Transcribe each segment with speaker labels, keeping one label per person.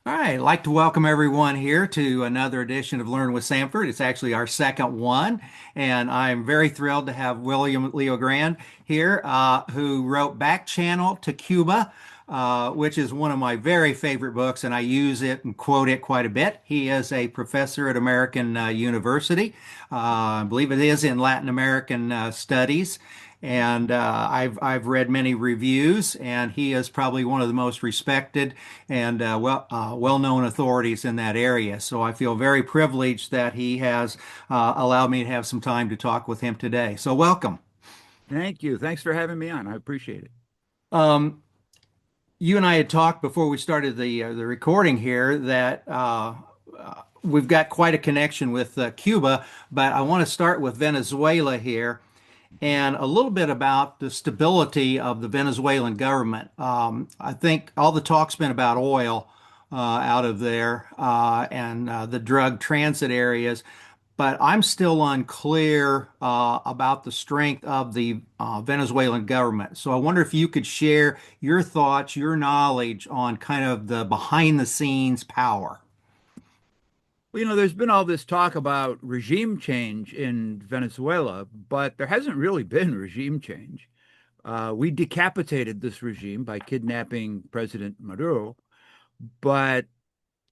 Speaker 1: All right, I'd like to welcome everyone here to another edition of Learn with Samford. It's actually our second one, and I'm very thrilled to have William LeoGrande here, who wrote Back Channel to Cuba, which is one of my very favorite books, and I use it and quote it quite a bit. He is a professor at American University. I believe it is in Latin American studies. And I've read many reviews, and he is probably one of the most respected and well-known authorities in that area. So I feel very privileged that he has allowed me to have some time to talk with him today. So welcome.
Speaker 2: Thank you. Thanks for having me on. I appreciate it.
Speaker 1: Um, you and I had talked before we started the recording here that we've got quite a connection with Cuba, but I want to start with Venezuela here and a little bit about the stability of the Venezuelan government. I think all the talk's been about oil out of there and the drug transit areas, but I'm still unclear about the strength of the Venezuelan government. So I wonder if you could share your thoughts, your knowledge on kind of the behind the scenes power.
Speaker 2: Well, there's been all this talk about regime change in Venezuela, but there hasn't really been regime change. We decapitated this regime by kidnapping President Maduro, but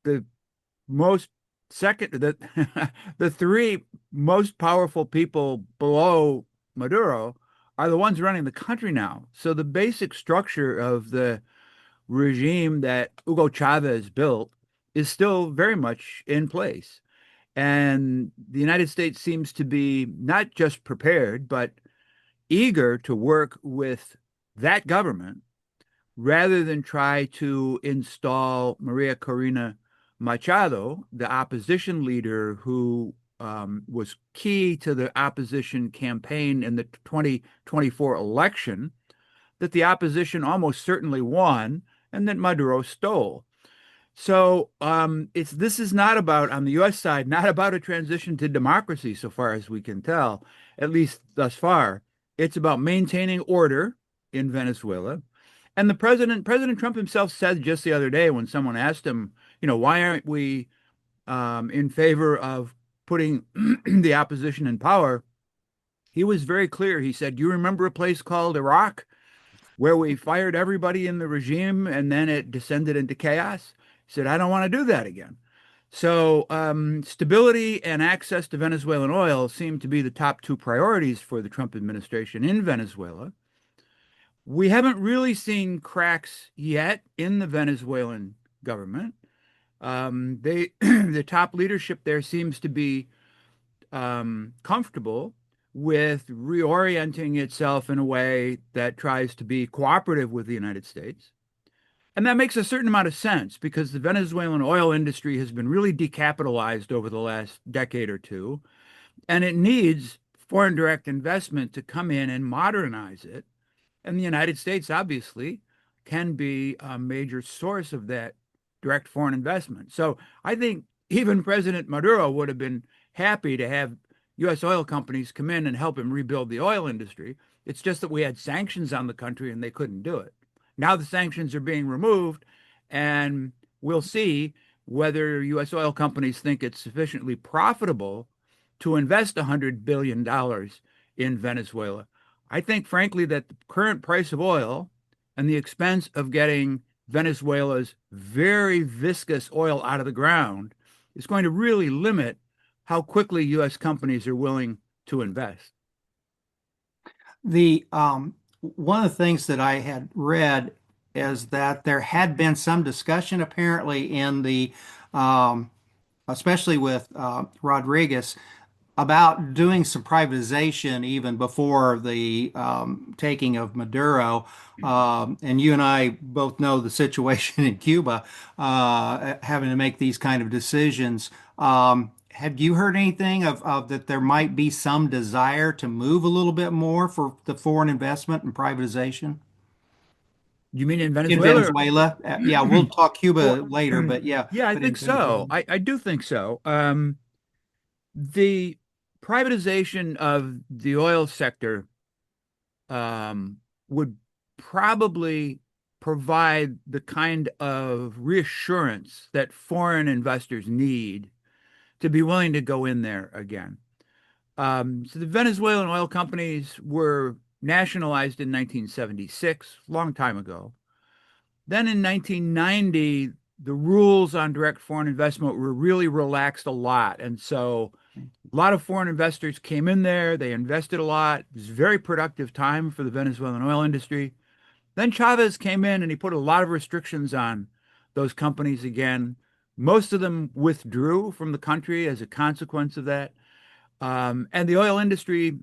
Speaker 2: the most second, the, the three most powerful people below Maduro are the ones running the country now. So the basic structure of the regime that Hugo Chavez built is still very much in place. And the United States seems to be not just prepared, but eager to work with that government rather than try to install Maria Corina Machado, the opposition leader who was key to the opposition campaign in the 2024 election, that the opposition almost certainly won and that Maduro stole. So it's this is not about on the U.S. side, not about a transition to democracy, so far as we can tell, at least thus far. It's about maintaining order in Venezuela. And President Trump himself said just the other day when someone asked him, why aren't we in favor of putting the opposition in power? He was very clear. He said, "Do you remember a place called Iraq where we fired everybody in the regime and then it descended into chaos?" He said, "I don't want to do that again." So, stability and access to Venezuelan oil seem to be the top two priorities for the Trump administration in Venezuela. We haven't really seen cracks yet in the Venezuelan government. The top leadership there seems to be comfortable with reorienting itself in a way that tries to be cooperative with the United States. And that makes a certain amount of sense because the Venezuelan oil industry has been really decapitalized over the last decade or two, and it needs foreign direct investment to come in and modernize it. And the United States, obviously, can be a major source of that direct foreign investment. So I think even President Maduro would have been happy to have U.S. oil companies come in and help him rebuild the oil industry. It's just that we had sanctions on the country and they couldn't do it. Now the sanctions are being removed, and we'll see whether U.S. oil companies think it's sufficiently profitable to invest $100 billion in Venezuela. I think, frankly, that the current price of oil and the expense of getting Venezuela's very viscous oil out of the ground is going to really limit how quickly U.S. companies are willing to invest.
Speaker 1: The one of the things that I had read is that there had been some discussion apparently in the especially with Rodriguez about doing some privatization even before the taking of Maduro. And you and I both know the situation in Cuba, having to make these kind of decisions. Have you heard anything of that there might be some desire to move a little bit more for the foreign investment and privatization
Speaker 2: You mean in
Speaker 1: in
Speaker 2: Venezuela?
Speaker 1: Venezuela? Yeah, we'll talk
Speaker 2: Well,
Speaker 1: Cuba later, but yeah,
Speaker 2: yeah, I
Speaker 1: but in
Speaker 2: think so.
Speaker 1: Venezuela.
Speaker 2: I do think so. The privatization of the oil sector would probably provide the kind of reassurance that foreign investors need to be willing to go in there again. So the Venezuelan oil companies were nationalized in 1976, long time ago. Then in 1990, the rules on direct foreign investment were really relaxed a lot. And so a lot of foreign investors came in there. They invested a lot. It was a very productive time for the Venezuelan oil industry. Then Chavez came in and he put a lot of restrictions on those companies again. Most of them withdrew from the country as a consequence of that. And the oil industry,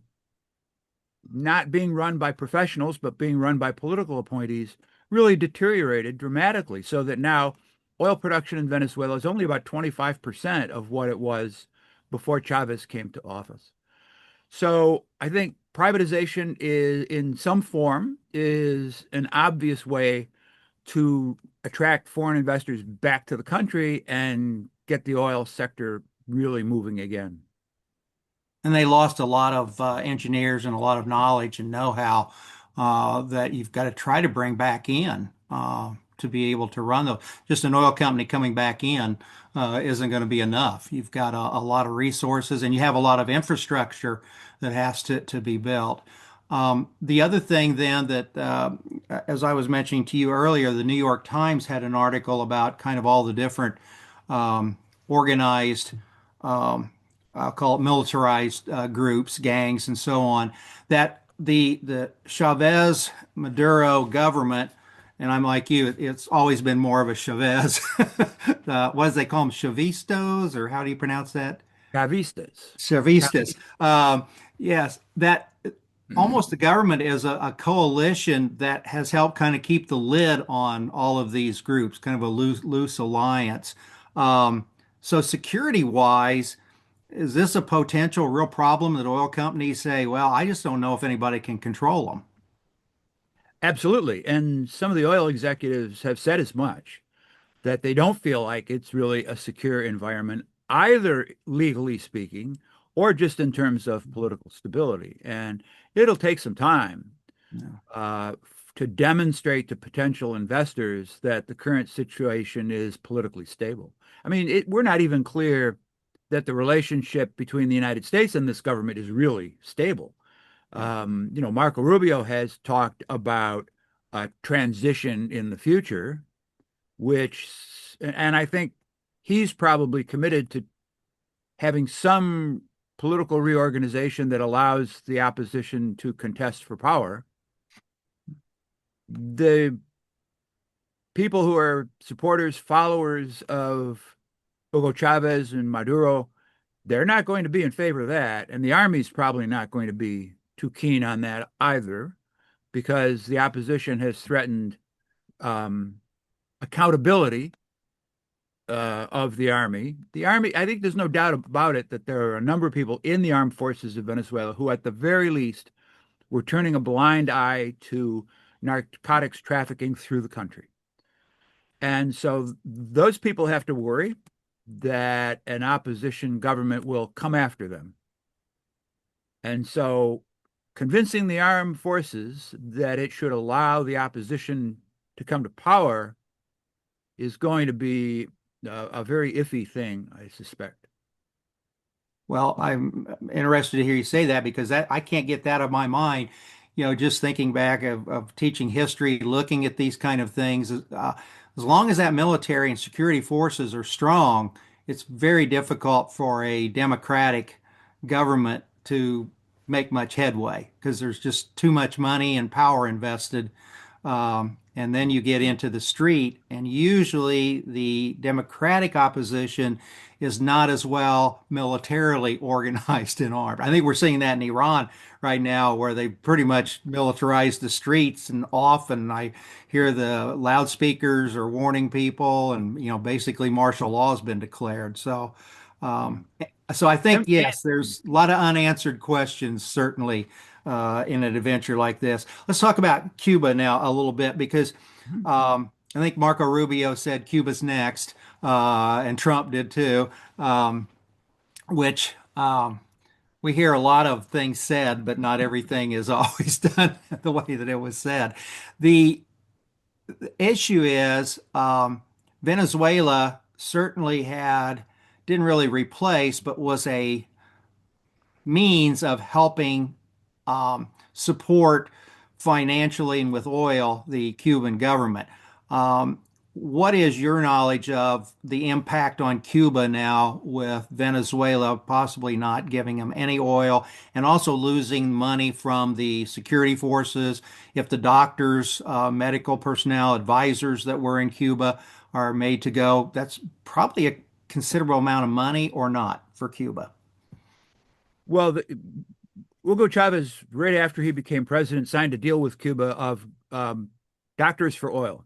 Speaker 2: not being run by professionals, but being run by political appointees, really deteriorated dramatically so that now oil production in Venezuela is only about 25% of what it was before Chavez came to office. So I think privatization is in some form is an obvious way to attract foreign investors back to the country and get the oil sector really moving again.
Speaker 1: And they lost a lot of engineers and a lot of knowledge and know-how that you've got to try to bring back in to be able to run those. Just an oil company coming back in isn't going to be enough. You've got a lot of resources and you have a lot of infrastructure that has to be built. The other thing then that, as I was mentioning to you earlier, the New York Times had an article about kind of all the different organized I'll call it militarized groups, gangs, and so on, that the Chavez Maduro government, and I'm like you, it's always been more of a Chavez. What do they call them? Chavistos, or how do you pronounce that?
Speaker 2: Chavistas.
Speaker 1: Chavistas. Yes, that almost the government is a coalition that has helped kind of keep the lid on all of these groups, kind of a loose alliance. So security wise, is this a potential real problem that oil companies say, well, I just don't know if anybody can control them?
Speaker 2: Absolutely. And some of the oil executives have said as much that they don't feel like it's really a secure environment, either legally speaking or just in terms of political stability. And it'll take some time
Speaker 1: No.
Speaker 2: to demonstrate to potential investors that the current situation is politically stable. I mean, we're not even clear that the relationship between the United States and this government is really stable. Marco Rubio has talked about a transition in the future, and I think he's probably committed to having some political reorganization that allows the opposition to contest for power. The people who are supporters, followers of Hugo Chavez and Maduro, they're not going to be in favor of that. And the army's probably not going to be too keen on that either, because the opposition has threatened accountability of the army. The army, I think there's no doubt about it that there are a number of people in the armed forces of Venezuela who, at the very least, were turning a blind eye to narcotics trafficking through the country. And so those people have to worry that an opposition government will come after them. And so convincing the armed forces that it should allow the opposition to come to power is going to be a very iffy thing, I suspect.
Speaker 1: Well, I'm interested to hear you say that because I can't get that out of my mind. Just thinking back of teaching history, looking at these kind of things, as long as that military and security forces are strong, it's very difficult for a democratic government to make much headway because there's just too much money and power invested. And then you get into the street, and usually the Democratic opposition is not as well militarily organized and armed. I think we're seeing that in Iran right now, where they pretty much militarized the streets and often I hear the loudspeakers are warning people, and basically martial law has been declared. Um, so I think yes, there's a lot of unanswered questions certainly in an adventure like this. Let's talk about Cuba now a little bit because I think Marco Rubio said Cuba's next, and Trump did too, which we hear a lot of things said, but not everything is always done the way that it was said. The the issue is Venezuela certainly didn't really replace, but was a means of helping support financially and with oil the Cuban government. Um, what is your knowledge of the impact on Cuba now with Venezuela possibly not giving them any oil and also losing money from the security forces? If the doctors, medical personnel, advisors that were in Cuba are made to go, that's probably a considerable amount of money or not for Cuba.
Speaker 2: Well, Hugo Chavez, right after he became president, signed a deal with Cuba of doctors for oil.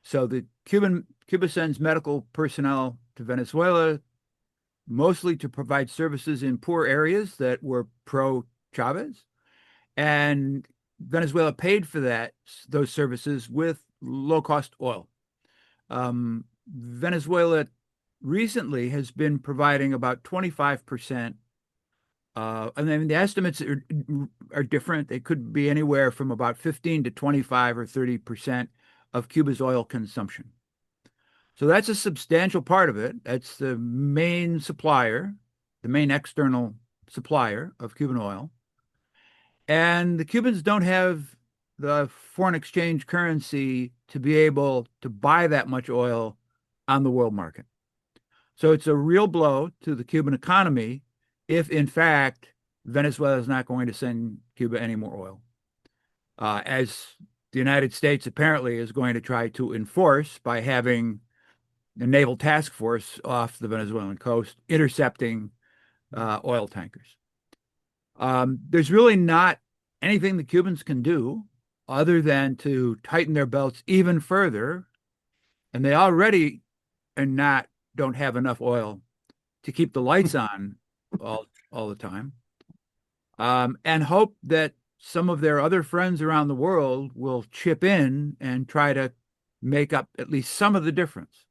Speaker 2: So Cuba sends medical personnel to Venezuela, mostly to provide services in poor areas that were pro Chavez, and Venezuela paid for those services with low cost oil. Venezuela recently has been providing about 25%. And then the estimates are different. They could be anywhere from about 15 to 25 or 30% of Cuba's oil consumption. So that's a substantial part of it. That's the main supplier, the main external supplier of Cuban oil. And the Cubans don't have the foreign exchange currency to be able to buy that much oil on the world market. So it's a real blow to the Cuban economy if, in fact, Venezuela is not going to send Cuba any more oil, as the United States apparently is going to try to enforce by having a naval task force off the Venezuelan coast intercepting oil tankers. There's really not anything the Cubans can do other than to tighten their belts even further, and they already are not don't have enough oil to keep the lights on all the time, and hope that some of their other friends around the world will chip in and try to make up at least some of the difference.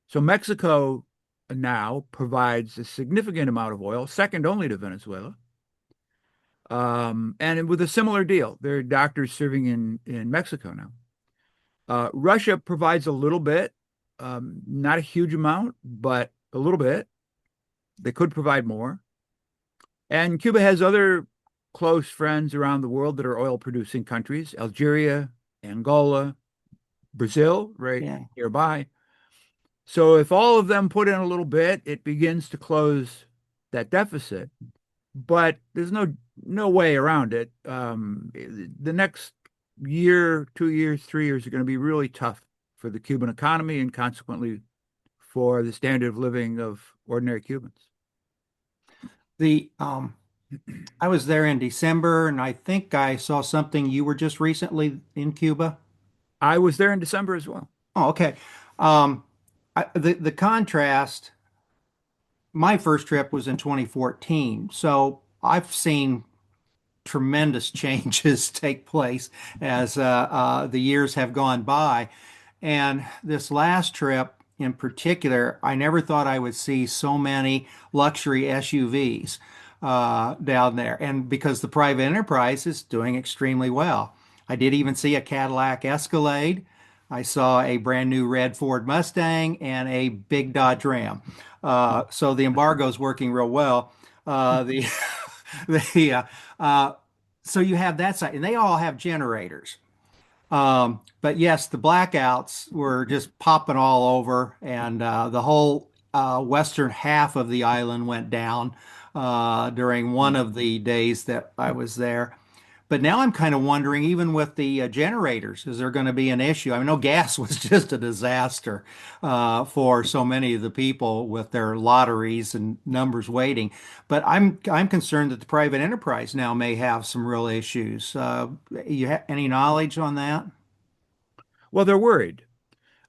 Speaker 2: So Mexico now provides a significant amount of oil, second only to Venezuela, and with a similar deal. There are doctors serving in Mexico now. Russia provides a little bit, not a huge amount, but a little bit. They could provide more. And Cuba has other close friends around the world that are oil producing countries, Algeria, Angola, Brazil, right
Speaker 1: Yeah.
Speaker 2: nearby. So if all of them put in a little bit, it begins to close that deficit. But there's no way around it. The next year, 2 years, 3 years are going to be really tough for the Cuban economy and consequently for the standard of living of ordinary Cubans.
Speaker 1: The I was there in December, and I think I saw something. You were just recently in Cuba.
Speaker 2: I was there in December as well.
Speaker 1: Oh, okay. Um, the contrast. My first trip was in 2014, so I've seen tremendous changes take place as the years have gone by. And this last trip in particular, I never thought I would see so many luxury SUVs down there. And because the private enterprise is doing extremely well. I did even see a Cadillac Escalade. I saw a brand new red Ford Mustang and a big Dodge Ram. So the embargo is working real well. The the so you have that side, and they all have generators. But yes, the blackouts were just popping all over, and the whole western half of the island went down during one of the days that I was there. But now I'm kind of wondering, even with the generators, is there going to be an issue? I know gas was just a disaster for so many of the people with their lotteries and numbers waiting. But I'm concerned that the private enterprise now may have some real issues. You have any knowledge on that?
Speaker 2: Well, they're worried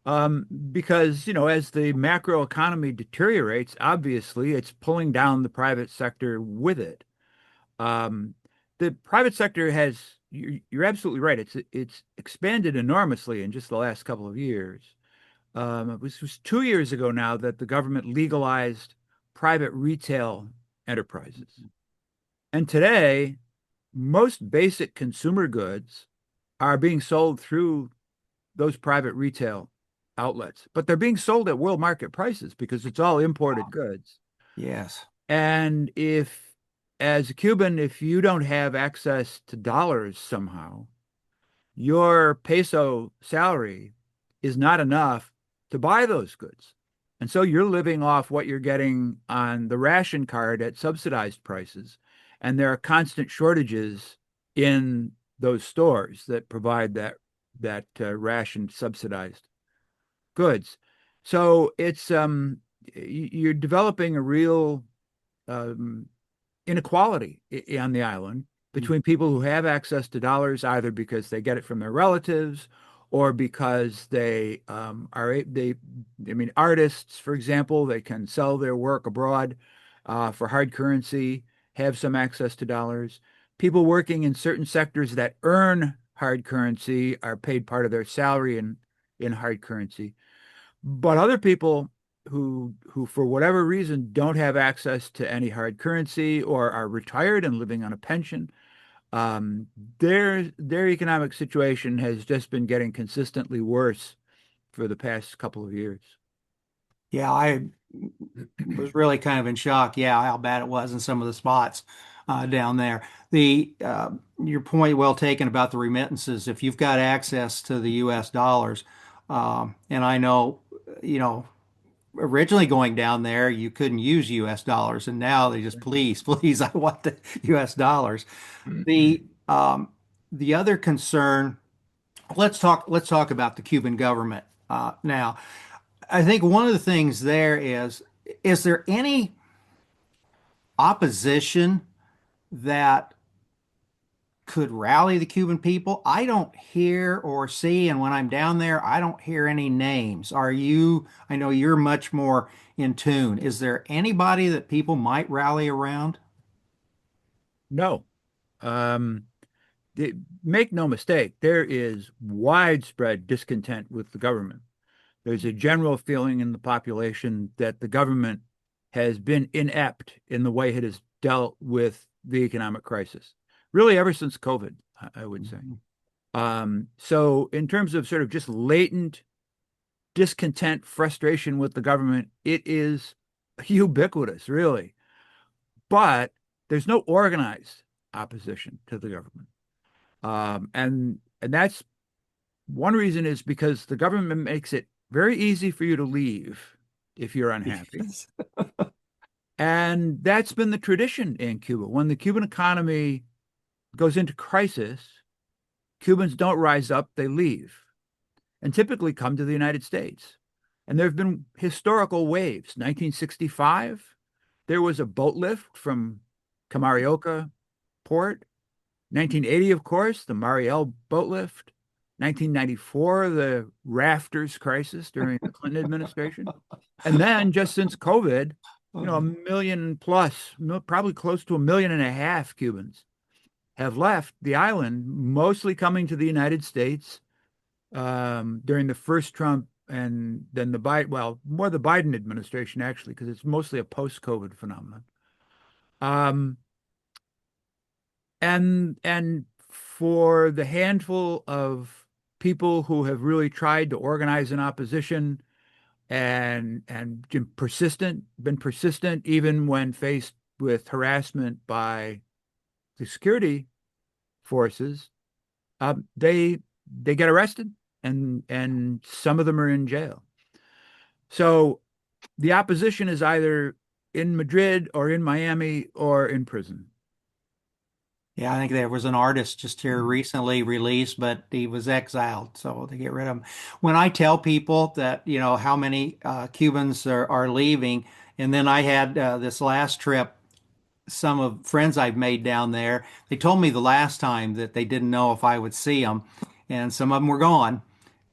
Speaker 2: because, as the macro economy deteriorates, obviously it's pulling down the private sector with it. Um, the private sector you're absolutely right. It's expanded enormously in just the last couple of years. It was 2 years ago now that the government legalized private retail enterprises. And today, most basic consumer goods are being sold through those private retail outlets, but they're being sold at world market prices because it's all imported goods.
Speaker 1: Yes.
Speaker 2: And if, as a Cuban, if you don't have access to dollars somehow, your peso salary is not enough to buy those goods. And so you're living off what you're getting on the ration card at subsidized prices. And there are constant shortages in those stores that provide that ration subsidized goods. So you're developing a real um, inequality on the island between people who have access to dollars either because they get it from their relatives or because I mean, artists, for example, they can sell their work abroad for hard currency, have some access to dollars. People working in certain sectors that earn hard currency are paid part of their salary in hard currency. But other people who for whatever reason don't have access to any hard currency or are retired and living on a pension, um, their economic situation has just been getting consistently worse for the past couple of years.
Speaker 1: Yeah, I was really kind of in shock. Yeah, how bad it was in some of the spots down there. The Your point well taken about the remittances. If you've got access to the U.S. dollars, and I know, you know, originally going down there, you couldn't use U.S. dollars, and now they just please, please, I want the U.S. dollars. The the other concern. Let's talk about the Cuban government now. I think one of the things there is there any opposition that could rally the Cuban people? I don't hear or see, and when I'm down there, I don't hear any names. I know you're much more in tune. Is there anybody that people might rally around?
Speaker 2: No. Um, Make no mistake, there is widespread discontent with the government. There's a general feeling in the population that the government has been inept in the way it has dealt with the economic crisis, really ever since COVID, I would say.
Speaker 1: Mhm.
Speaker 2: So in terms of sort of just latent discontent, frustration with the government, it is ubiquitous, really. But there's no organized opposition to the government. And that's one reason is because the government makes it very easy for you to leave if you're unhappy.
Speaker 1: Yes.
Speaker 2: And that's been the tradition in Cuba. When the Cuban economy goes into crisis, Cubans don't rise up, they leave and typically come to the United States. And there have been historical waves. 1965, there was a boat lift from Camarioca port. 1980, of course, the Mariel boat lift. 1994, the rafters crisis during the Clinton administration. And then just since COVID, a million plus, probably close to 1.5 million Cubans have left the island, mostly coming to the United States during the first Trump and then the Biden, well, more the Biden administration, actually, because it's mostly a post-COVID phenomenon. Um, and for the handful of people who have really tried to organize an opposition and been persistent even when faced with harassment by the security forces, they get arrested and some of them are in jail. So the opposition is either in Madrid or in Miami or in prison.
Speaker 1: Yeah, I think there was an artist just here recently released, but he was exiled, so they get rid of him. When I tell people that, how many Cubans are leaving, and then I had this last trip, some of friends I've made down there, they told me the last time that they didn't know if I would see them, and some of them were gone.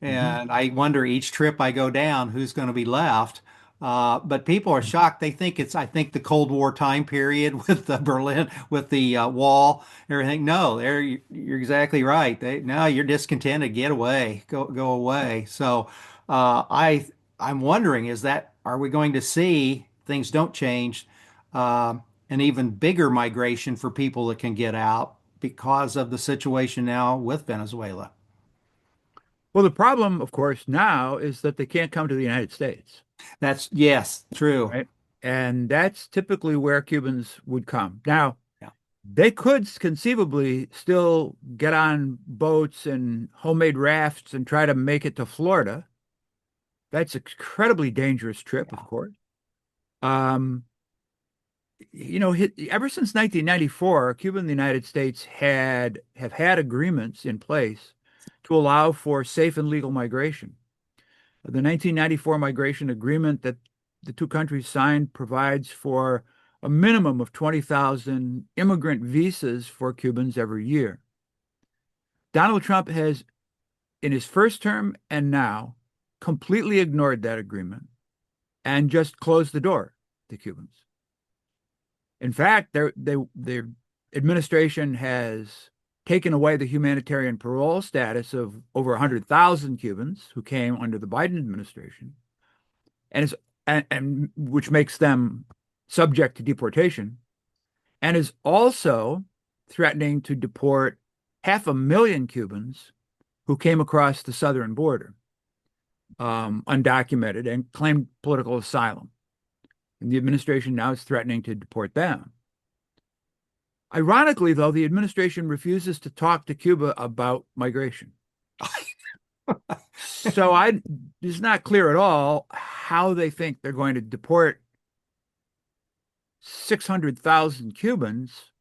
Speaker 2: Mhm.
Speaker 1: And I wonder each trip I go down, who's going to be left. But people are shocked. They think I think, the Cold War time period with the Berlin, with the wall, and everything. No, you're exactly right. No, you're discontented. Get away. Go away. So I'm wondering, are we going to see things don't change, an even bigger migration for people that can get out because of the situation now with Venezuela?
Speaker 2: Well, the problem, of course, now is that they can't come to the United States,
Speaker 1: That's yes, true.
Speaker 2: right? And that's typically where Cubans would come. Now,
Speaker 1: Yeah.
Speaker 2: they could conceivably still get on boats and homemade rafts and try to make it to Florida. That's an incredibly dangerous trip, of
Speaker 1: Yeah.
Speaker 2: course. Um, ever since 1994, Cuba and the United States have had agreements in place to allow for safe and legal migration. The 1994 migration agreement that the two countries signed provides for a minimum of 20,000 immigrant visas for Cubans every year. Donald Trump has, in his first term and now, completely ignored that agreement and just closed the door to Cubans. In fact, their administration has taken away the humanitarian parole status of over 100,000 Cubans who came under the Biden administration, and is and which makes them subject to deportation, and is also threatening to deport 500,000 Cubans who came across the southern border, undocumented and claimed political asylum. And the administration now is threatening to deport them. Ironically, though, the administration refuses to talk to Cuba about migration. So it's not clear at all how they think they're going to deport 600,000 Cubans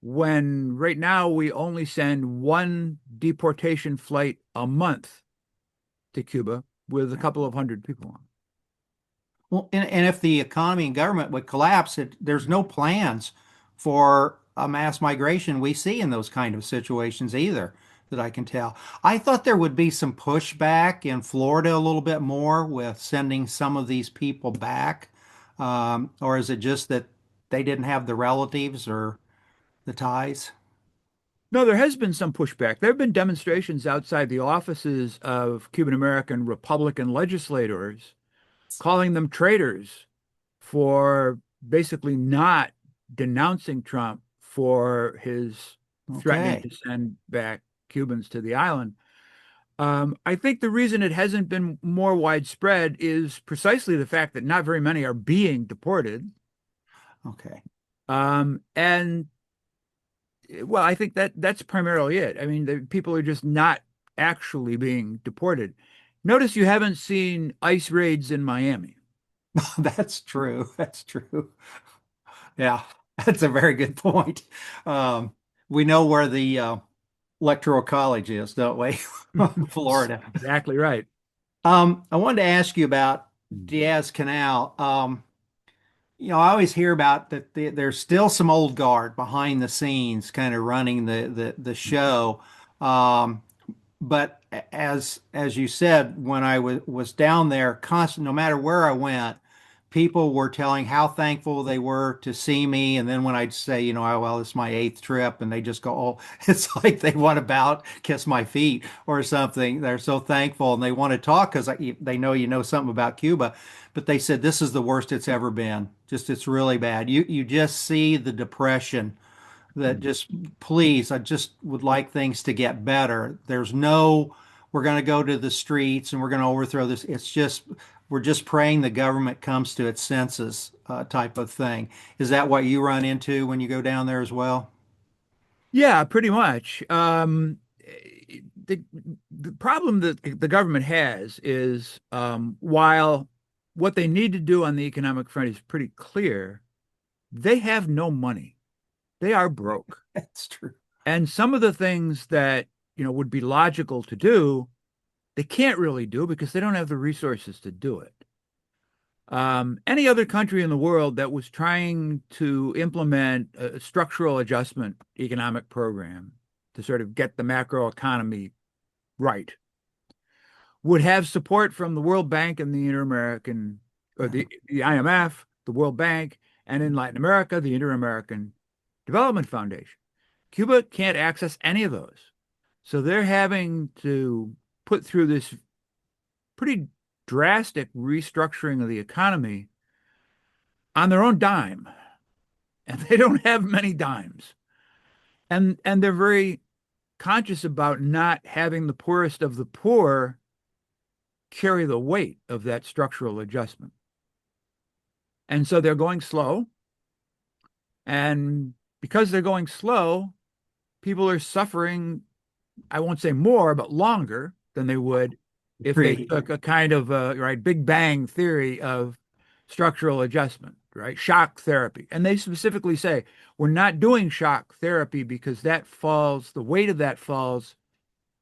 Speaker 2: when right now we only send one deportation flight a month to Cuba with a couple of hundred people on.
Speaker 1: Well, and if the economy and government would collapse, there's no plans for a mass migration we see in those kind of situations either, that I can tell. I thought there would be some pushback in Florida a little bit more with sending some of these people back. Or is it just that they didn't have the relatives or the ties?
Speaker 2: No, there has been some pushback. There have been demonstrations outside the offices of Cuban American Republican legislators calling them traitors for basically not denouncing Trump for his threatening
Speaker 1: Okay.
Speaker 2: to send back Cubans to the island. I think the reason it hasn't been more widespread is precisely the fact that not very many are being deported.
Speaker 1: Okay.
Speaker 2: And well, I think that's primarily it. I mean, the people are just not actually being deported. Notice you haven't seen ICE raids in Miami.
Speaker 1: That's true. That's true. Yeah, that's a very good point. Um, we know where the Electoral College is, don't we? Florida.
Speaker 2: Exactly right.
Speaker 1: I wanted to ask you about Diaz Canal. I always hear about that there's still some old guard behind the scenes, kind of running the show. Um, but as you said, when I was down there, constant, no matter where I went, people were telling how thankful they were to see me. And then when I'd say, oh, well, it's my eighth trip, and they just go, oh, it's like they want to bow, kiss my feet or something. They're so thankful and they want to talk because they know something about Cuba. But they said this is the worst it's ever been. Just it's really bad. You just see the depression that just please, I just would like things to get better. There's no, we're going to go to the streets and we're going to overthrow this. It's just, we're just praying the government comes to its senses, type of thing. Is that what you run into when you go down there as well?
Speaker 2: Yeah, pretty much. The the problem that the government has is while what they need to do on the economic front is pretty clear, they have no money. They are broke.
Speaker 1: That's true.
Speaker 2: And some of the things that, would be logical to do, they can't really do because they don't have the resources to do it. Any other country in the world that was trying to implement a structural adjustment economic program to sort of get the macro economy right would have support from the World Bank and the Inter-American, or the IMF, the World Bank, and in Latin America, the Inter-American Development Foundation. Cuba can't access any of those. So they're having to put through this pretty drastic restructuring of the economy on their own dime. And they don't have many dimes. And they're very conscious about not having the poorest of the poor carry the weight of that structural adjustment. And so they're going slow. And because they're going slow, people are suffering, I won't say more, but longer than they would if they
Speaker 1: Agreed.
Speaker 2: took a kind of right Big Bang theory of structural adjustment, right? Shock therapy. And they specifically say we're not doing shock therapy because the weight of that falls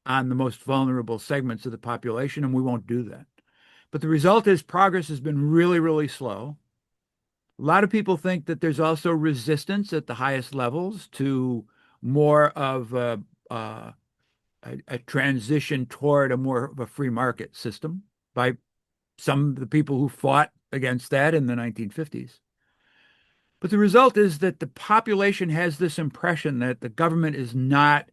Speaker 2: on the most vulnerable segments of the population, and we won't do that. But the result is progress has been really, really slow. A lot of people think that there's also resistance at the highest levels to more of a transition toward a more of a free market system by some of the people who fought against that in the 1950s. But the result is that the population has this impression that the government is not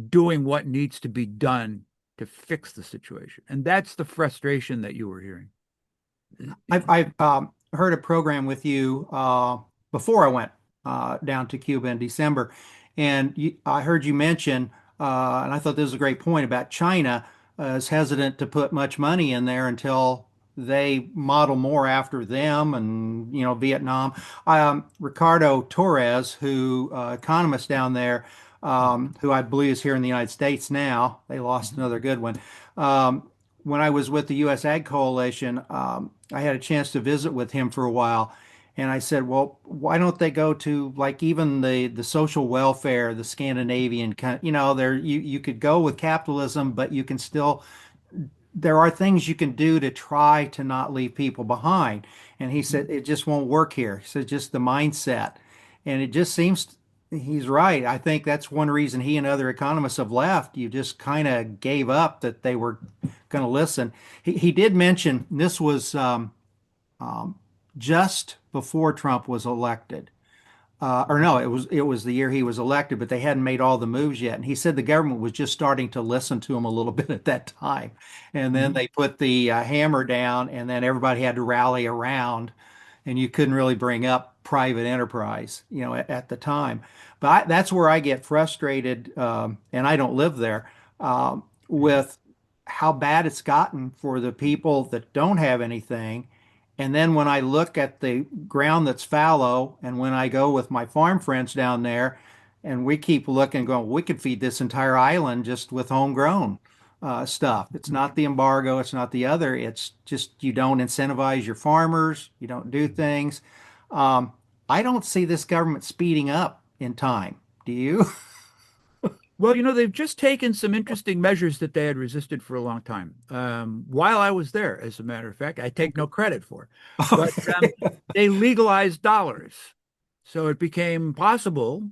Speaker 2: doing what needs to be done to fix the situation. And that's the frustration that you were hearing.
Speaker 1: I've heard a program with you before I went down to Cuba in December, and I heard you mention, and I thought this was a great point about China is hesitant to put much money in there until they model more after them, and Vietnam. Ricardo Torres, who economist down there, who I believe is here in the United States now. They lost another good one. When I was with the U.S. Ag Coalition, I had a chance to visit with him for a while. And I said, well, why don't they go to like even the social welfare, the Scandinavian kind, there you could go with capitalism, but you can still there are things you can do to try to not leave people behind. And he said it just won't work here. He said just the mindset. And it just seems he's right. I think that's one reason he and other economists have left. You just kind of gave up that they were going to listen. He did mention this was um, just before Trump was elected. Or no, it was the year he was elected, but they hadn't made all the moves yet. And he said the government was just starting to listen to him a little bit at that time. And then
Speaker 2: Mhm.
Speaker 1: they put the hammer down, and then everybody had to rally around, and you couldn't really bring up private enterprise, at the time. But that's where I get frustrated, and I don't live there, with how bad it's gotten for the people that don't have anything. And then when I look at the ground that's fallow, and when I go with my farm friends down there, and we keep looking, going, we could feed this entire island just with homegrown stuff. It's not the embargo, it's not the other. It's just you don't incentivize your farmers, you don't do things. Um, I don't see this government speeding up in time. Do you?
Speaker 2: Well, they've just taken some interesting measures that they had resisted for a long time. While I was there, as a matter of fact, I take no credit for, but
Speaker 1: Okay.
Speaker 2: they legalized dollars. So it became possible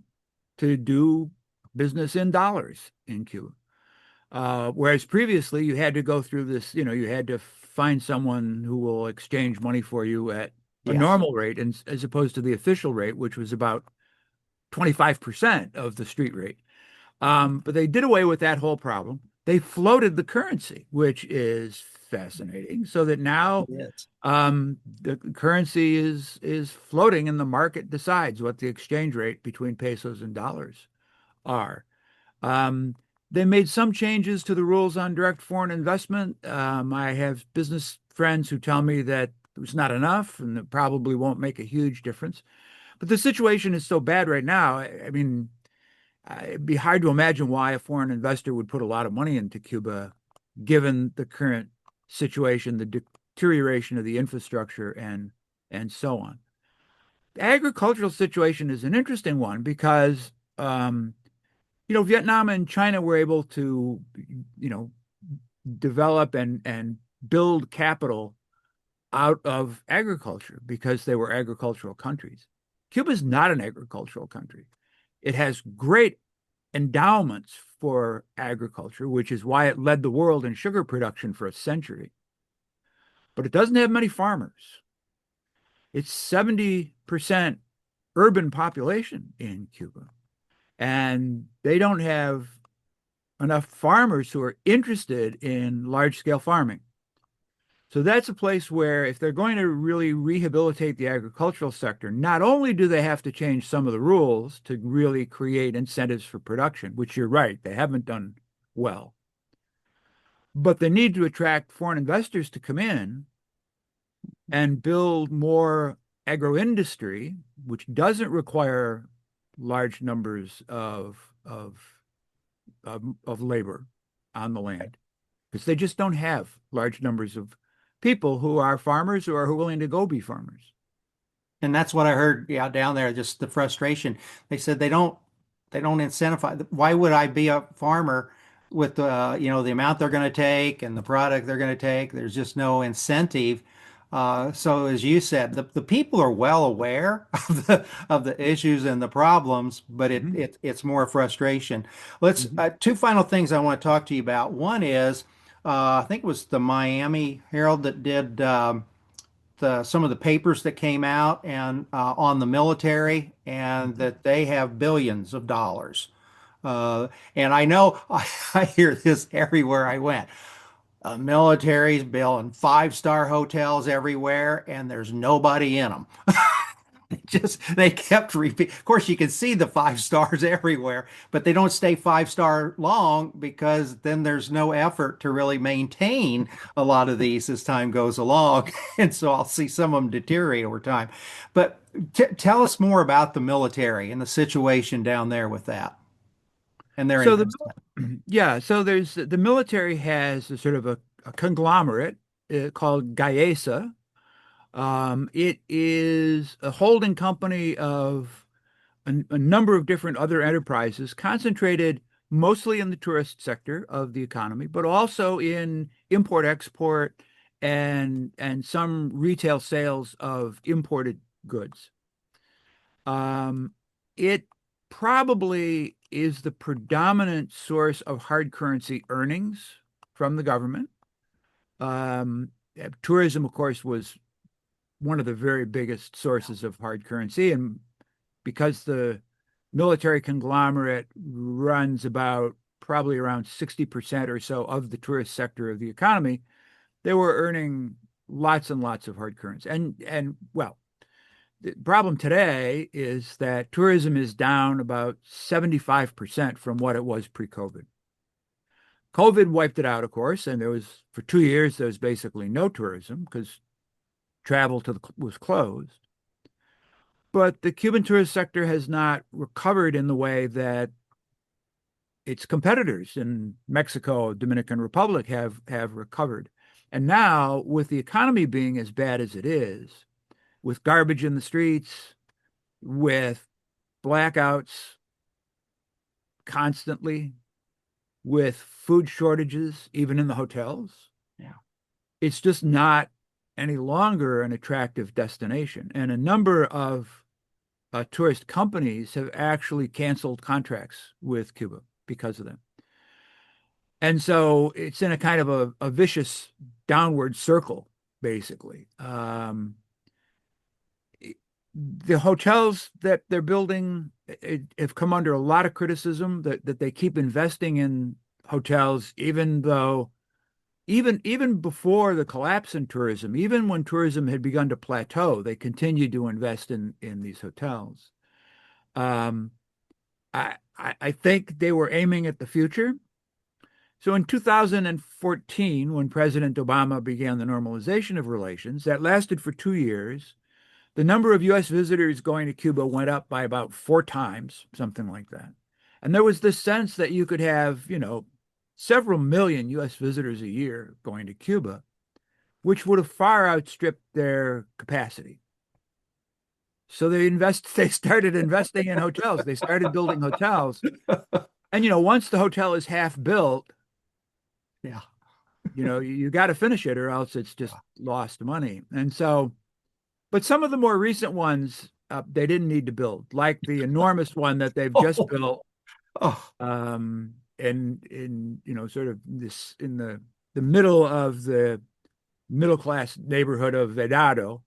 Speaker 2: to do business in dollars in Cuba. Whereas previously you had to go through this, you had to find someone who will exchange money for you at a
Speaker 1: Yes.
Speaker 2: normal rate, and as opposed to the official rate, which was about 25% of the street rate. But they did away with that whole problem. They floated the currency, which is fascinating, so that now
Speaker 1: Yes.
Speaker 2: the currency is floating, and the market decides what the exchange rate between pesos and dollars are. Um, they made some changes to the rules on direct foreign investment. I have business friends who tell me that it was not enough and it probably won't make a huge difference. But the situation is so bad right now. I mean, it'd be hard to imagine why a foreign investor would put a lot of money into Cuba, given the current situation, the deterioration of the infrastructure, and so on. The agricultural situation is an interesting one because Vietnam and China were able to, you know, develop and build capital out of agriculture because they were agricultural countries. Cuba is not an agricultural country. It has great endowments for agriculture, which is why it led the world in sugar production for a century. But it doesn't have many farmers. It's 70% urban population in Cuba. And they don't have enough farmers who are interested in large scale farming. So that's a place where if they're going to really rehabilitate the agricultural sector, not only do they have to change some of the rules to really create incentives for production, which you're right, they haven't done well, but they need to attract foreign investors to come in and build more agro-industry, which doesn't require large numbers of labor on the land because they just don't have large numbers of people who are farmers or who are willing to go be farmers.
Speaker 1: And that's what I heard, yeah, down there, just the frustration. They said they don't incentivize. Why would I be a farmer with the amount they're going to take and the product they're going to take? There's just no incentive. So as you said, the people are well aware of the issues and the problems, but
Speaker 2: Mhm.
Speaker 1: it's more frustration. Let's
Speaker 2: Mhm.
Speaker 1: two final things I want to talk to you about. One is I think it was the Miami Herald that did some of the papers that came out and on the military, and
Speaker 2: Mhm.
Speaker 1: that they have billions of dollars. And I know I hear this everywhere I went. Military's building five-star hotels everywhere, and there's nobody in them. They kept repeat. Of course, you can see the five stars everywhere, but they don't stay five-star long because then there's no effort to really maintain a lot of these as time goes along. And so I'll see some of them deteriorate over time. But tell us more about the military and the situation down there with that and their
Speaker 2: So
Speaker 1: investment.
Speaker 2: yeah, so there's the military has a sort of a conglomerate called Gaesa. It is a holding company of a number of different other enterprises concentrated mostly in the tourist sector of the economy, but also in import export and some retail sales of imported goods. Um, it probably is the predominant source of hard currency earnings from the government. Um, Tourism, of course, was one of the very biggest sources of hard currency. And because the military conglomerate runs about probably around 60% or so of the tourist sector of the economy, they were earning lots and lots of hard currency. And well, the problem today is that tourism is down about 75% from what it was pre-COVID. COVID wiped it out, of course, and for 2 years, there was basically no tourism because travel was closed. But the Cuban tourist sector has not recovered in the way that its competitors in Mexico, Dominican Republic have recovered. And now, with the economy being as bad as it is, with garbage in the streets, with blackouts constantly, with food shortages, even in the hotels,
Speaker 1: Yeah.
Speaker 2: it's just not any longer an attractive destination. And a number of tourist companies have actually canceled contracts with Cuba because of them. And so it's in a kind of a vicious downward circle, basically. The hotels that they're building have come under a lot of criticism that they keep investing in hotels, even though even before the collapse in tourism, even when tourism had begun to plateau, they continued to invest in these hotels. Um, I think they were aiming at the future. So in 2014, when President Obama began the normalization of relations, that lasted for 2 years. The number of U.S. visitors going to Cuba went up by about 4 times, something like that. And there was this sense that you could have, several million U.S. visitors a year going to Cuba, which would have far outstripped their capacity. So they started investing in hotels. They started building hotels. And once the hotel is half built,
Speaker 1: Yeah.
Speaker 2: you got to finish it or else it's just lost money. And so, but some of the more recent ones, they didn't need to build, like the enormous one that they've just
Speaker 1: Oh,
Speaker 2: built,
Speaker 1: oh,
Speaker 2: in sort of this in the middle of the middle class neighborhood of Vedado,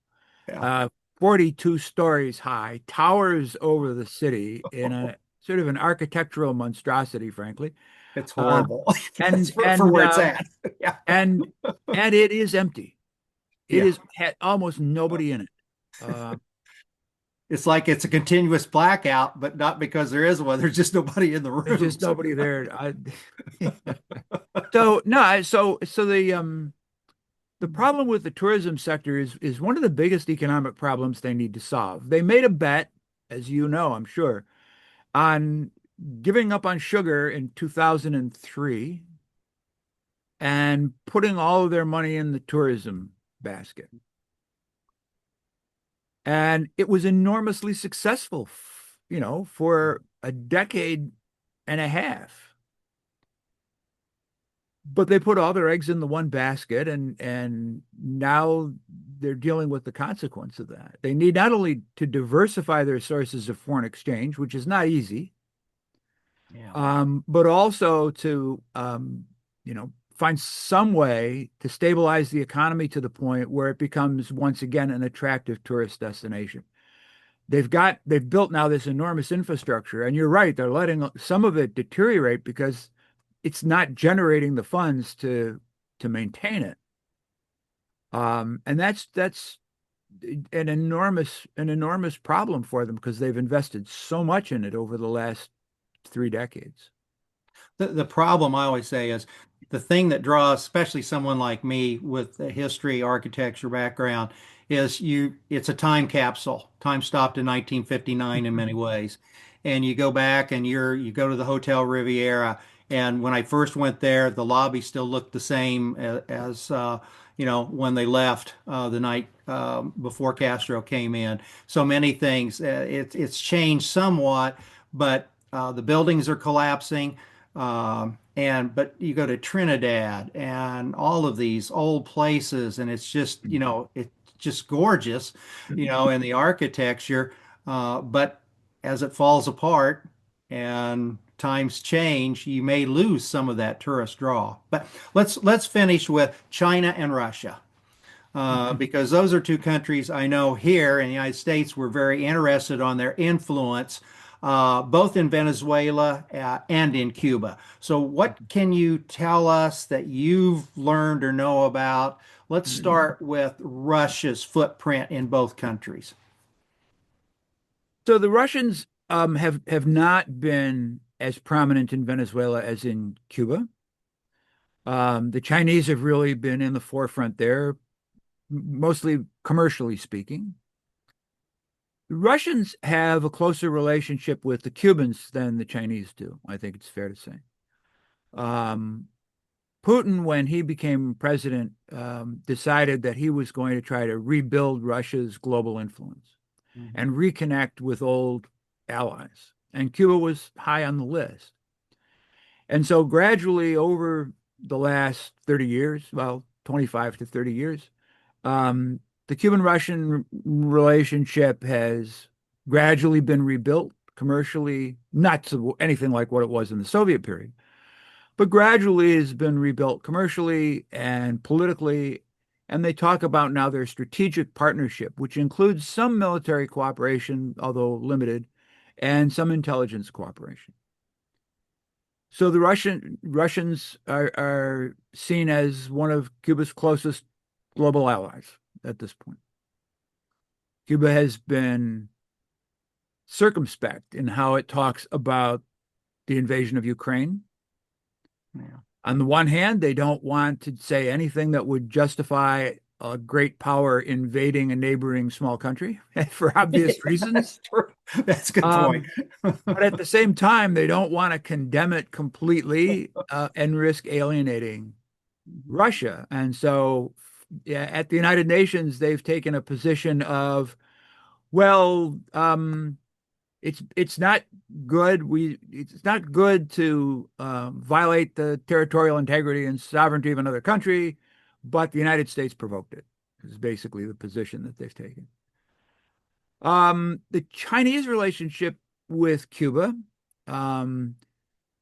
Speaker 1: yeah.
Speaker 2: uh, 42 stories high, towers over the city in a sort of an architectural monstrosity, frankly.
Speaker 1: It's
Speaker 2: Uh,
Speaker 1: horrible. That's
Speaker 2: and
Speaker 1: for
Speaker 2: and
Speaker 1: where it's
Speaker 2: um,
Speaker 1: at. Yeah.
Speaker 2: and and it is empty. It
Speaker 1: Yeah.
Speaker 2: is had almost nobody in it. Uh,
Speaker 1: It's like it's a continuous blackout, but not because there is one. There's just nobody in the
Speaker 2: there's just
Speaker 1: rooms.
Speaker 2: nobody there. So no, so the problem with the tourism sector is one of the biggest economic problems they need to solve. They made a bet, as you know, I'm sure, on giving up on sugar in 2003 and putting all of their money in the tourism basket. And it was enormously successful, for a decade and a half. But they put all their eggs in the one basket, and now they're dealing with the consequence of that. They need not only to diversify their sources of foreign exchange, which is not easy,
Speaker 1: Yeah.
Speaker 2: but also to find some way to stabilize the economy to the point where it becomes once again an attractive tourist destination. They've built now this enormous infrastructure, and you're right, they're letting some of it deteriorate because it's not generating the funds to maintain it. And that's an enormous problem for them because they've invested so much in it over the last 3 decades.
Speaker 1: The problem I always say is the thing that draws, especially someone like me with a history, architecture background, is it's a time capsule. Time stopped in 1959 in many ways. And you go back and you go to the Hotel Riviera. And when I first went there, the lobby still looked the same as when they left the night before Castro came in. So many things. It's changed somewhat, but the buildings are collapsing. But you go to Trinidad and all of these old places, and it's just, it's just gorgeous, in the architecture. But as it falls apart and times change, you may lose some of that tourist draw. But let's finish with China and Russia because those are two countries I know here in the United States we're very interested on their influence, both in Venezuela and in Cuba. So, what can you tell us that you've learned or know about? Let's start with Russia's footprint in both countries.
Speaker 2: So the Russians have not been as prominent in Venezuela as in Cuba. The Chinese have really been in the forefront there, mostly commercially speaking. The Russians have a closer relationship with the Cubans than the Chinese do, I think it's fair to say. Um, Putin, when he became president, decided that he was going to try to rebuild Russia's global influence
Speaker 1: Mhm.
Speaker 2: and reconnect with old allies. And Cuba was high on the list. And so gradually over the last 30 years, well, 25 to 30 years, the Cuban-Russian relationship has gradually been rebuilt commercially, not to anything like what it was in the Soviet period, but gradually has been rebuilt commercially and politically. And they talk about now their strategic partnership, which includes some military cooperation, although limited, and some intelligence cooperation. So the Russians are seen as one of Cuba's closest global allies at this point. Cuba has been circumspect in how it talks about the invasion of Ukraine.
Speaker 1: Yeah.
Speaker 2: On the one hand, they don't want to say anything that would justify a great power invading a neighboring small country for obvious
Speaker 1: That's
Speaker 2: reasons.
Speaker 1: true. That's a good point.
Speaker 2: Um, but at the same time, they don't want to condemn it completely and risk alienating Russia. And so, yeah, at the United Nations, they've taken a position of, well, it's not good. It's not good to violate the territorial integrity and sovereignty of another country, but the United States provoked it. Is basically the position that they've taken. The Chinese relationship with Cuba, um,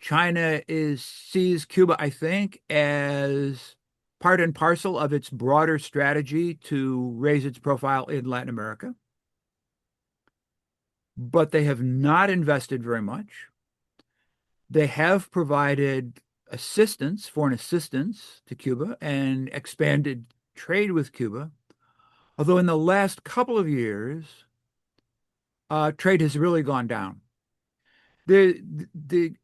Speaker 2: China is sees Cuba, I think, as part and parcel of its broader strategy to raise its profile in Latin America, but they have not invested very much. They have provided assistance, foreign assistance to Cuba and expanded trade with Cuba, Although in the last couple of years, trade has really gone down. The the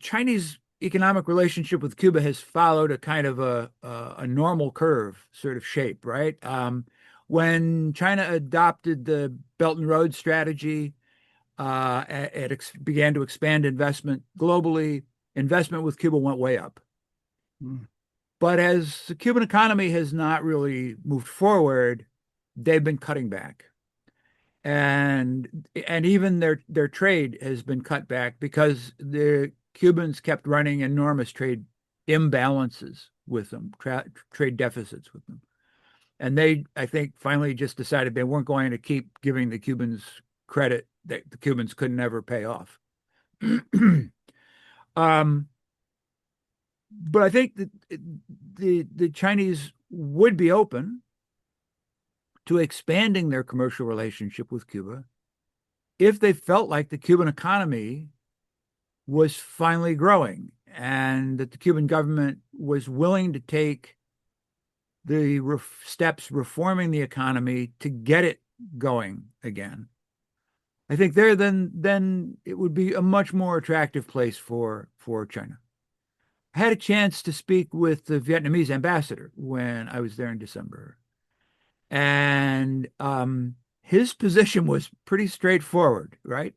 Speaker 2: Chinese economic relationship with Cuba has followed a kind of a normal curve sort of shape, right? When China adopted the Belt and Road strategy, it began to expand investment globally. Investment with Cuba went way up.
Speaker 1: Mm.
Speaker 2: But as the Cuban economy has not really moved forward, they've been cutting back. And even their trade has been cut back because the Cubans kept running enormous trade imbalances with them, trade deficits with them. And they, I think, finally just decided they weren't going to keep giving the Cubans credit that the Cubans could never pay off. Um, but I think that the Chinese would be open to expanding their commercial relationship with Cuba if they felt like the Cuban economy was finally growing and that the Cuban government was willing to take the steps reforming the economy to get it going again. I think there then it would be a much more attractive place for China. I had a chance to speak with the Vietnamese ambassador when I was there in December, and his position was pretty straightforward, right?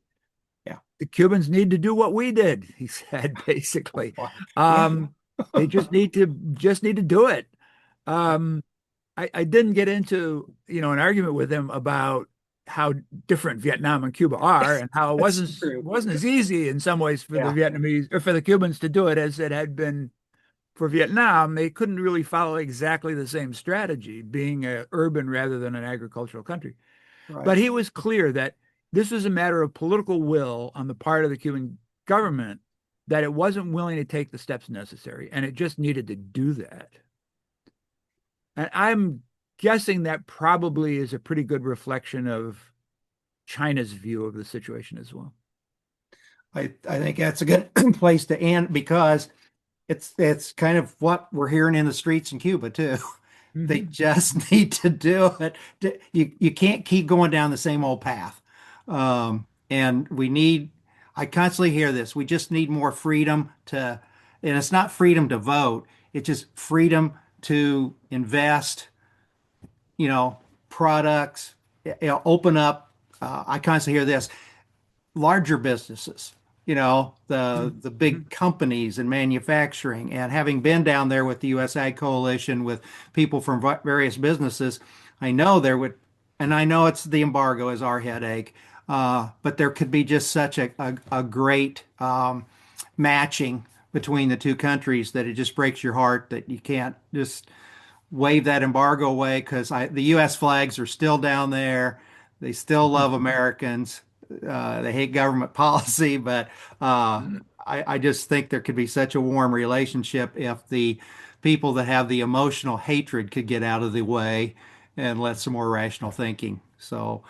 Speaker 1: Yeah.
Speaker 2: The Cubans need to do what we did, he said, basically.
Speaker 1: Yeah.
Speaker 2: Um, they just need to do it. Um, I didn't get into, an argument with him about how different Vietnam and Cuba are and how it
Speaker 1: That's
Speaker 2: wasn't
Speaker 1: true.
Speaker 2: wasn't as easy in some ways for the
Speaker 1: Yeah.
Speaker 2: Vietnamese or for the Cubans to do it as it had been for Vietnam. They couldn't really follow exactly the same strategy, being an urban rather than an agricultural country. But
Speaker 1: Right.
Speaker 2: he was clear that this was a matter of political will on the part of the Cuban government, that it wasn't willing to take the steps necessary, and it just needed to do that. And I'm guessing that probably is a pretty good reflection of China's view of the situation as well.
Speaker 1: I think that's a good place to end because it's kind of what we're hearing in the streets in Cuba too. They
Speaker 2: Mhm.
Speaker 1: just need to do it. You can't keep going down the same old path. And I constantly hear this. We just need more freedom and it's not freedom to vote. It's just freedom to invest, you know, products, open up. I constantly hear this larger businesses, the big
Speaker 2: Mhm.
Speaker 1: companies in manufacturing. And having been down there with the US Ag Coalition with people from various businesses, I know there would, and I know it's the embargo is our headache, but there could be just such a great matching between the two countries that it just breaks your heart that you can't just wave that embargo away because the U.S. flags are still down there. They still love Americans. They hate government policy, but I just think there could be such a warm relationship if the people that have the emotional hatred could get out of the way and let some more rational thinking. So,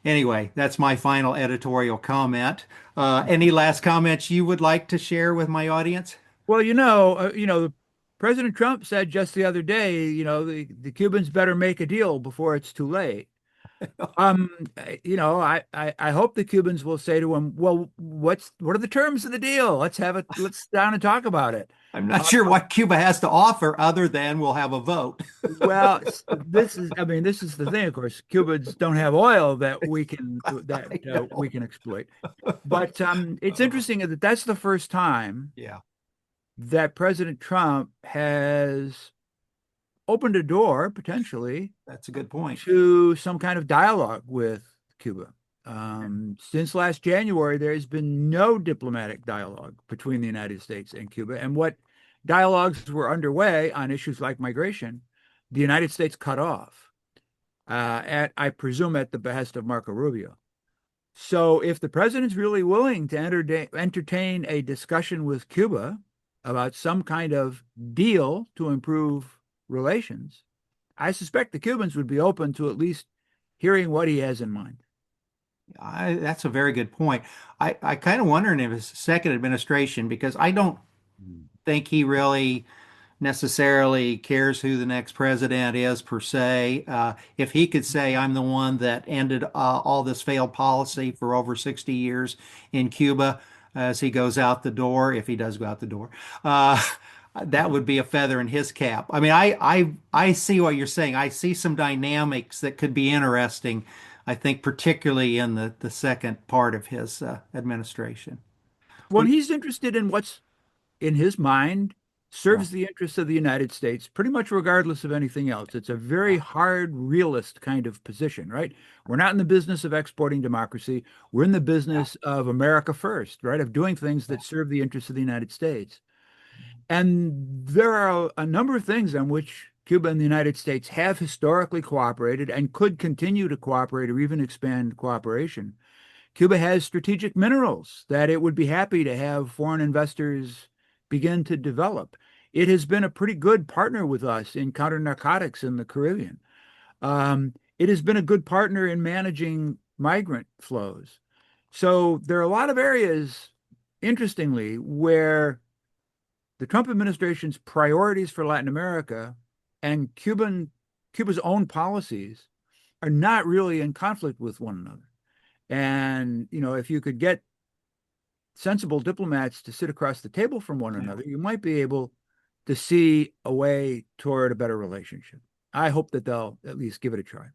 Speaker 1: anyway, that's my final editorial comment. Any last comments you would like to share with my audience?
Speaker 2: Well, President Trump said just the other day, the Cubans better make a deal before it's too late. I hope the Cubans will say to him, well, what are the terms of the deal? Let's sit down and talk about it.
Speaker 1: I'm not sure what Cuba has to offer other than we'll have a vote.
Speaker 2: Well, this is the thing, of course. Cubans don't have oil
Speaker 1: I know.
Speaker 2: we can exploit. But it's
Speaker 1: Oh,
Speaker 2: interesting that that's the first time
Speaker 1: yeah,
Speaker 2: that President Trump has opened a door potentially
Speaker 1: that's a good point.
Speaker 2: to some kind of dialogue with Cuba. Since last January, there has been no diplomatic dialogue between the United States and Cuba. And what dialogues were underway on issues like migration, the United States cut off, I presume, at the behest of Marco Rubio. So if the president's really willing to entertain a discussion with Cuba about some kind of deal to improve relations, I suspect the Cubans would be open to at least hearing what he has in mind.
Speaker 1: That's a very good point. I kind of wondering if it's a second administration because I don't think he really necessarily cares who the next president is per se. If he could say, I'm the one that ended all this failed policy for over 60 years in Cuba as he goes out the door, if he does go out the door, uh, that would be a feather in his cap. I mean, I see what you're saying. I see some dynamics that could be interesting, I think, particularly in the second part of his administration.
Speaker 2: When he's interested in what's in his mind
Speaker 1: Yeah.
Speaker 2: serves the interests of the United States, pretty much regardless of anything else. It's a very hard realist kind of position, right? We're not in the business of exporting democracy. We're in the
Speaker 1: Yeah.
Speaker 2: business of America first, right? Of doing things
Speaker 1: Yeah.
Speaker 2: that serve the interests of the United States. And there are a number of things on which Cuba and the United States have historically cooperated and could continue to cooperate or even expand cooperation. Cuba has strategic minerals that it would be happy to have foreign investors begin to develop. It has been a pretty good partner with us in counter narcotics in the Caribbean. It has been a good partner in managing migrant flows. So there are a lot of areas, interestingly, where the Trump administration's priorities for Latin America and Cuba's own policies are not really in conflict with one another. And, if you could get sensible diplomats to sit across the table from one
Speaker 1: Yeah.
Speaker 2: another, you might be able to see a way toward a better relationship. I hope that they'll at least give it a try.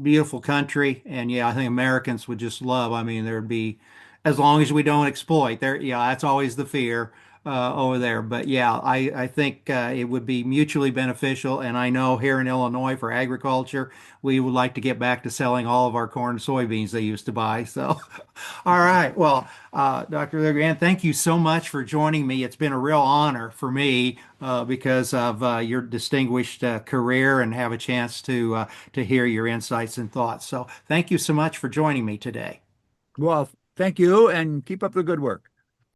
Speaker 1: Beautiful country, and yeah, I think Americans would just love. I mean, there'd be, as long as we don't exploit there. Yeah, that's always the fear over there. But yeah, I think it would be mutually beneficial. And I know here in Illinois for agriculture, we would like to get back to selling all of our corn and soybeans they used to buy. So, all right. Well, Dr. LeGrande, thank you so much for joining me. It's been a real honor for me because of your distinguished career and have a chance to hear your insights and thoughts. So, thank you so much for joining me today.
Speaker 2: Well, thank you and keep up the good work.